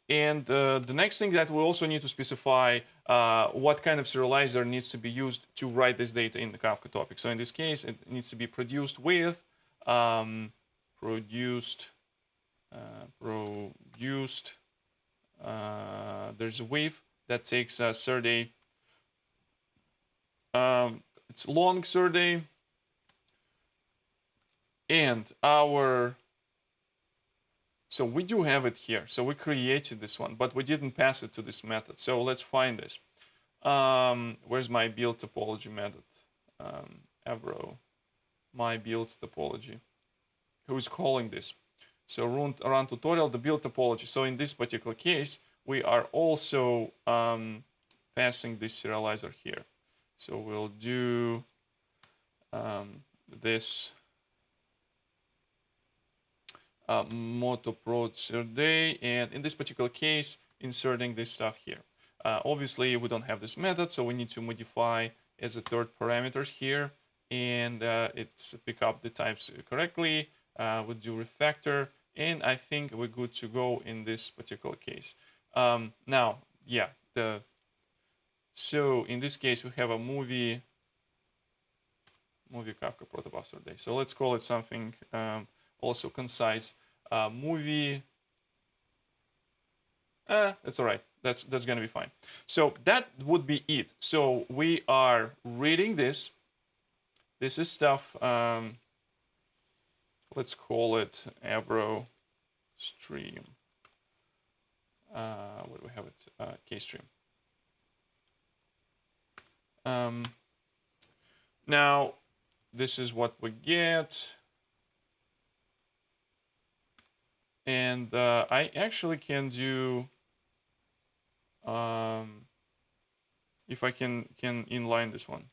[SPEAKER 1] And the next thing that we also need to specify what kind of serializer needs to be used to write this data in the Kafka topic. So in this case, it needs to be produced with there's a wave that takes Serde. It's long Serde, and our So we do have it here. So we created this one, but we didn't pass it to this method. So let's find this. Where's my build topology method? Avro, my build topology. Who is calling this? So run tutorial, the build topology. So in this particular case, we are also passing this serializer here. So we'll do this motoprod Serde, and in this particular case, inserting this stuff here. Obviously, we don't have this method, so we need to modify as a third parameters here, and it's pick up the types correctly. We'll do refactor, and I think we're good to go in this particular case. Now, yeah, so in this case, we have a movie kafka-protobuf-console-producer. So let's call it something also concise. Movie. That's all right. That's gonna be fine. So that would be it. So we are reading this. This is stuff. Let's call it Avro stream. What do we have it? K stream. Now, this is what we get. And I actually can do, if I can inline this one.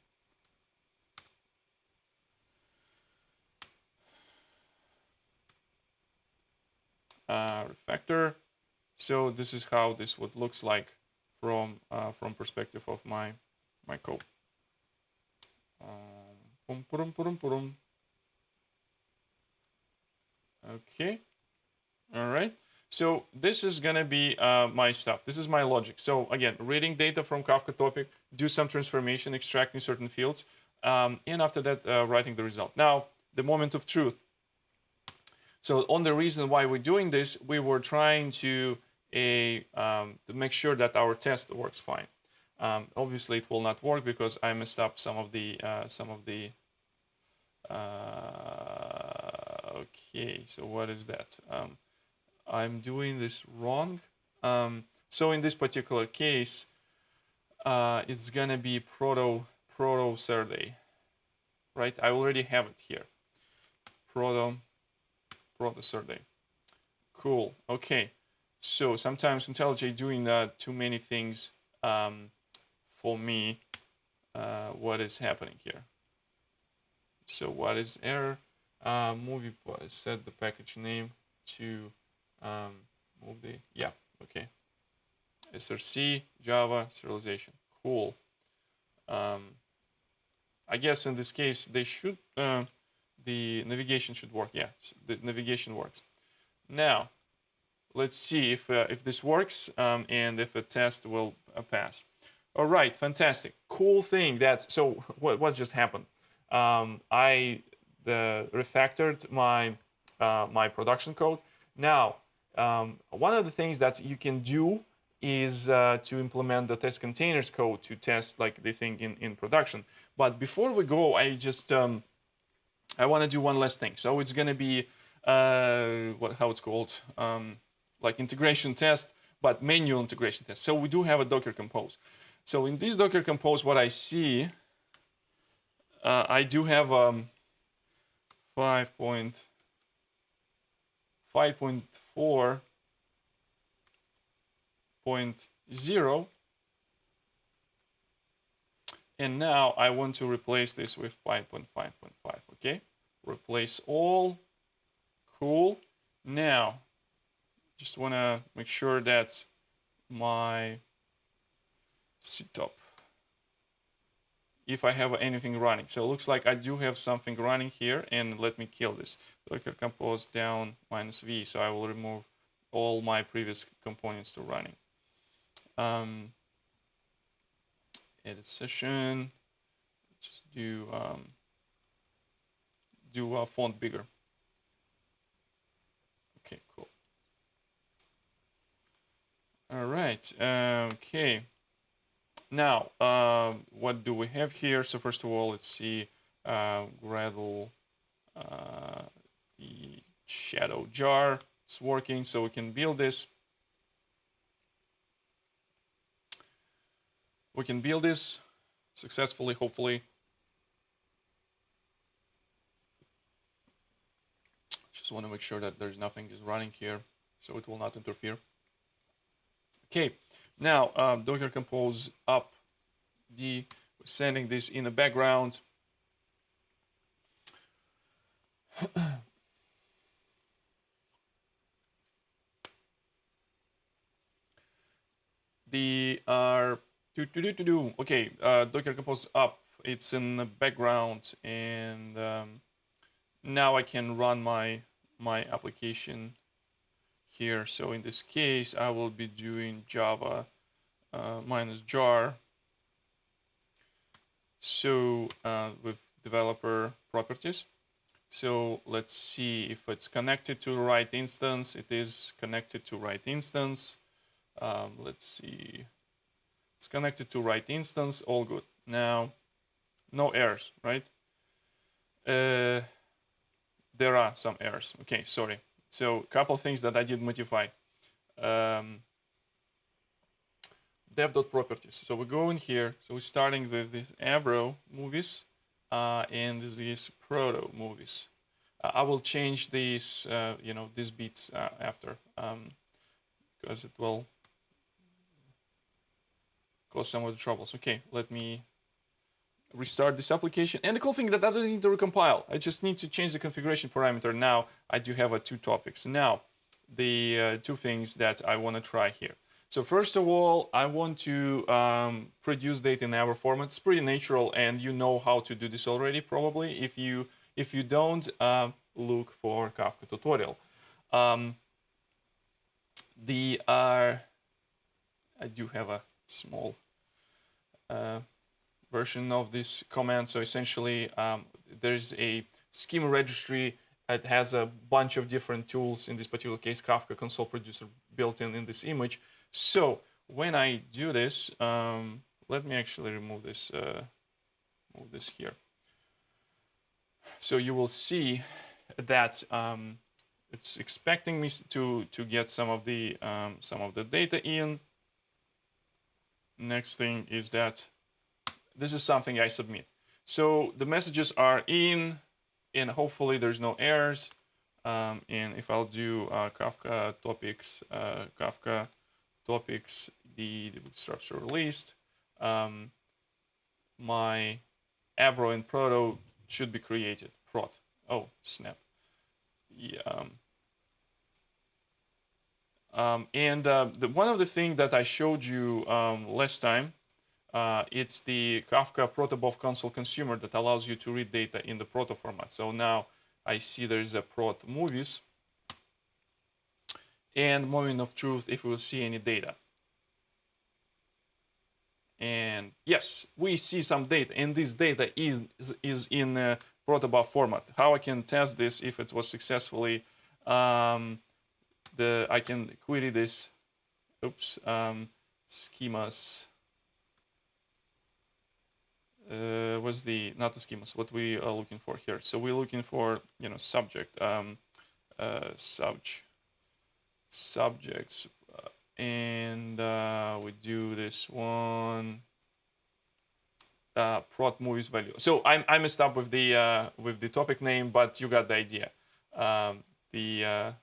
[SPEAKER 1] Refactor. So this is how this would looks like from perspective of my code. Okay. All right. So this is gonna be my stuff. This is my logic. So again, reading data from Kafka topic, do some transformation, extracting certain fields, and after that, writing the result. Now, the moment of truth. So on the reason why we're doing this, we were trying to make sure that our test works fine. Obviously, it will not work because I messed up some of the. Okay, so what is that? I'm doing this wrong. So in this particular case, it's gonna be proto Serde, right? I already have it here. Proto Serde. Cool. Okay. So sometimes IntelliJ doing too many things for me. What is happening here? So what is error? Movie set the package name to movie. Yeah. Okay. SRC Java serialization. Cool. I guess in this case they should the navigation should work. Yeah, the navigation works. Now, let's see if this works and if a test will pass. All right, fantastic, cool thing. That's so. What just happened? I refactored my my production code. Now, one of the things that you can do is to implement the test containers code to test like the thing in production. But before we go, I just I want to do one last thing. So it's going to be how it's called, like integration test, but manual integration test. So we do have a Docker Compose. So in this Docker Compose, what I see, I do have 5.4.0. And now I want to replace this with 5.5.5, okay? Replace all, cool. Now, just wanna make sure that my setup, if I have anything running. So it looks like I do have something running here, and let me kill this. Docker compose down -v, so I will remove all my previous components to running. Edit session, just do font bigger. Okay, cool. All right, okay. Now, what do we have here? So first of all, let's see, Gradle, the shadow jar. it's working, so we can build this. We can build this successfully, hopefully. Just want to make sure that there's nothing is running here, so it will not interfere. Okay, now Docker Compose up. Sending this in the background. The okay, Docker Compose up. It's in the background, and now I can run my application here. So in this case, I will be doing Java -jar. So with developer properties. So let's see if it's connected to the right instance. It is connected to right instance. Let's see. It's connected to right instance. All good. Now, no errors, right? There are some errors. Okay, sorry. So a couple things that I did modify. Dev.properties. So we go in here. So we're starting with this Avro movies and these proto movies. I will change these, these bits after because it will cause some of the troubles. Okay, let me restart this application. And the cool thing that I don't need to recompile. I just need to change the configuration parameter. Now I do have two topics. Now the two things that I want to try here. So first of all, I want to produce data in Avro format. It's pretty natural, and you know how to do this already probably. If you don't, look for Kafka tutorial. I do have a small version of this command. So essentially, there's a schema registry. It has a bunch of different tools. In this particular case, Kafka-console-producer built in this image. So when I do this, let me actually remove this. Move this here. So you will see that it's expecting me to get some of the data in. Next thing is that this is something I submit. So the messages are in, and hopefully there's no errors. And if I'll do Kafka topics, the bootstrap server list, my Avro and proto should be created. Prot. Oh, snap. One of the things that I showed you last time, it's the kafka-protobuf-console-consumer that allows you to read data in the proto format. So now I see there's a prot movies. And moment of truth, if we will see any data. And yes, we see some data, and this data is in protobuf format. How I can test this if it was successfully? I can query this. Oops, schemas. Was not the schemas? What we are looking for here? So we're looking for subject, subjects. And we do this one prot movies value. So I messed up with the topic name, but you got the idea. The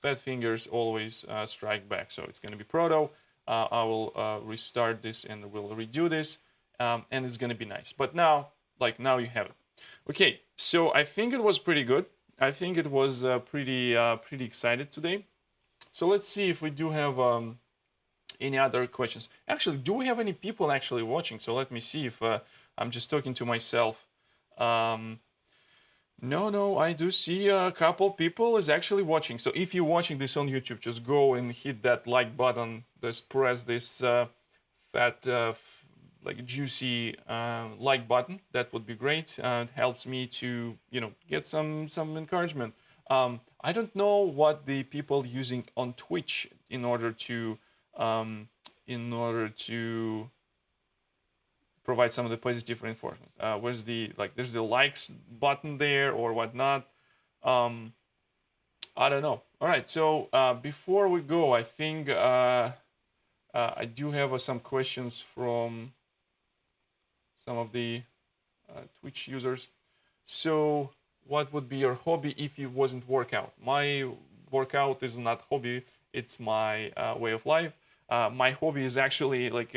[SPEAKER 1] fat fingers always strike back. So it's going to be proto. I will restart this and we'll redo this, and it's going to be nice. But now you have it. Okay, so I think it was pretty good. I think it was pretty excited today. So let's see if we do have any other questions. Actually, do we have any people actually watching? So let me see if I'm just talking to myself. No, I do see a couple people is actually watching. So if you're watching this on YouTube, just go and hit that like button. Just press this fat, juicy like button. That would be great. It helps me to get some encouragement. I don't know what the people using on Twitch in order to provide some of the positive reinforcement. Where's there's the likes button there or whatnot. I don't know. All right. So before we go, I think I do have some questions from some of the Twitch users. So, what would be your hobby if it wasn't workout? My workout is not hobby; it's my way of life. My hobby is actually like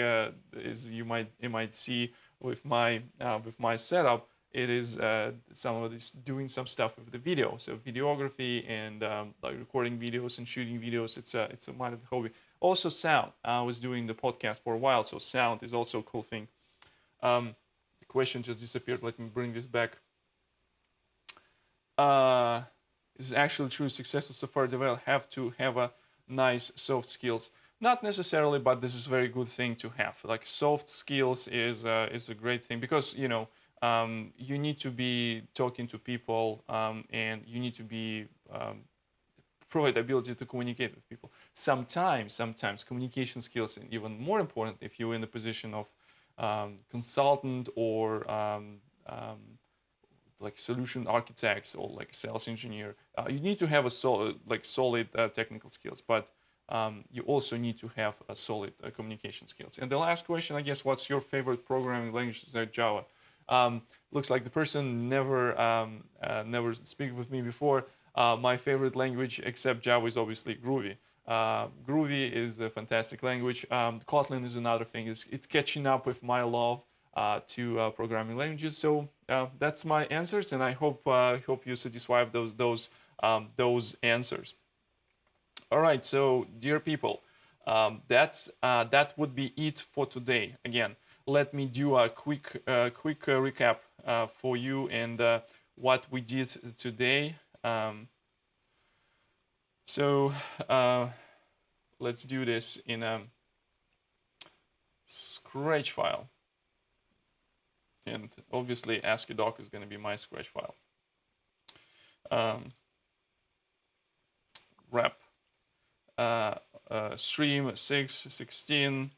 [SPEAKER 1] is you might see with my setup. It is some of this doing some stuff with the video, so videography and like recording videos and shooting videos. It's a minor hobby. Also, sound. I was doing the podcast for a while, so sound is also a cool thing. The question just disappeared. Let me bring this back. Uh, is actually true. Successful software developers have to have a nice soft skills. Not necessarily, but this is a very good thing to have. Like soft skills is a great thing because you need to be talking to people and you need to be provide ability to communicate with people. Sometimes communication skills are even more important if you're in the position of consultant or like solution architects or like sales engineer. You need to have a solid technical skills, but you also need to have a solid communication skills. And the last question, I guess, what's your favorite programming language? Is that Java? Looks like the person never speak with me before. My favorite language except Java is obviously Groovy. Groovy is a fantastic language. Kotlin is another thing. It's catching up with my love to programming languages. So that's my answers, and I hope you satisfy those answers. All right, so dear people, that would be it for today. Again, let me do a quick recap for you and what we did today. So let's do this in a Scratch file. And obviously ASCII doc is going to be my Scratch file. Rep stream 616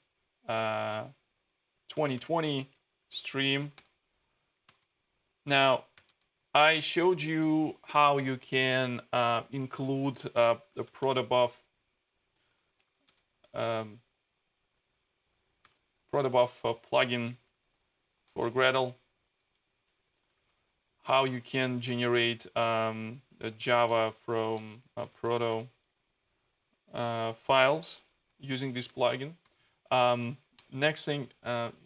[SPEAKER 1] 2020 stream. Now, I showed you how you can include the protobuf plugin for Gradle, how you can generate Java from proto files using this plugin. Next thing,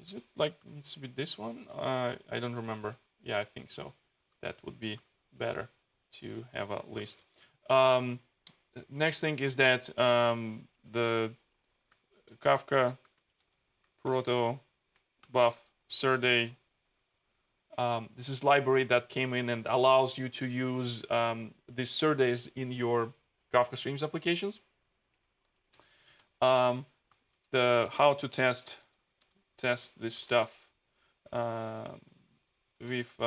[SPEAKER 1] is it like needs to be this one? I don't remember. Yeah, I think so. That would be better to have a list. Next thing is that the Kafka protobuf Serde. This is library that came in and allows you to use these Serdes in your Kafka Streams applications. The how to test this stuff with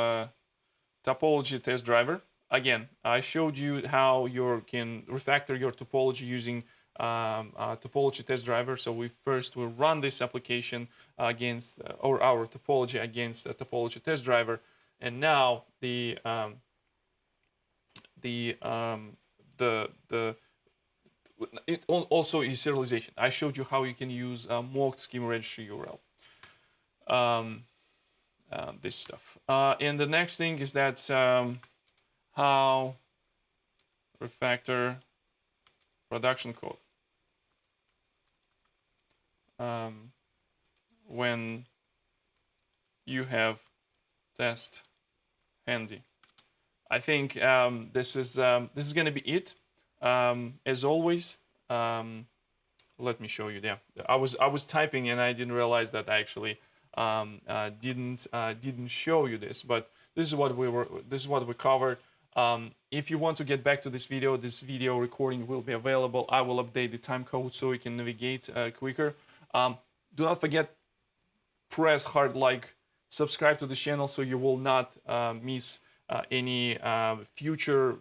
[SPEAKER 1] Topology test driver. Again, I showed you how you can refactor your topology using topology test driver. So we first will run this application against or our topology against a topology test driver, and now it also is serialization. I showed you how you can use mocked schema registry URL. This stuff. And the next thing is that how refactor production code when you have test handy. I think this is going to be it. As always, let me show you. Yeah, I was typing and I didn't realize that I actually didn't show you this, but this is what we covered. If you want to get back to this video recording will be available. I will update the time code so you can navigate quicker. Do not forget, press hard like, subscribe to the channel so you will not miss any future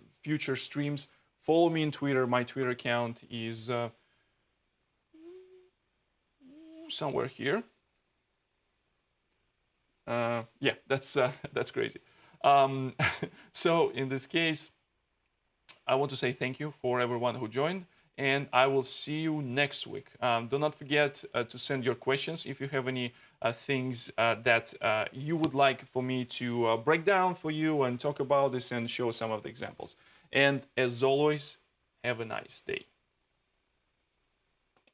[SPEAKER 1] streams. Follow me on Twitter. My Twitter account is somewhere here. Yeah, that's crazy. So in this case, I want to say thank you for everyone who joined, and I will see you next week. Do not forget to send your questions if you have any things that you would like for me to break down for you and talk about this and show some of the examples. And as always, have a nice day.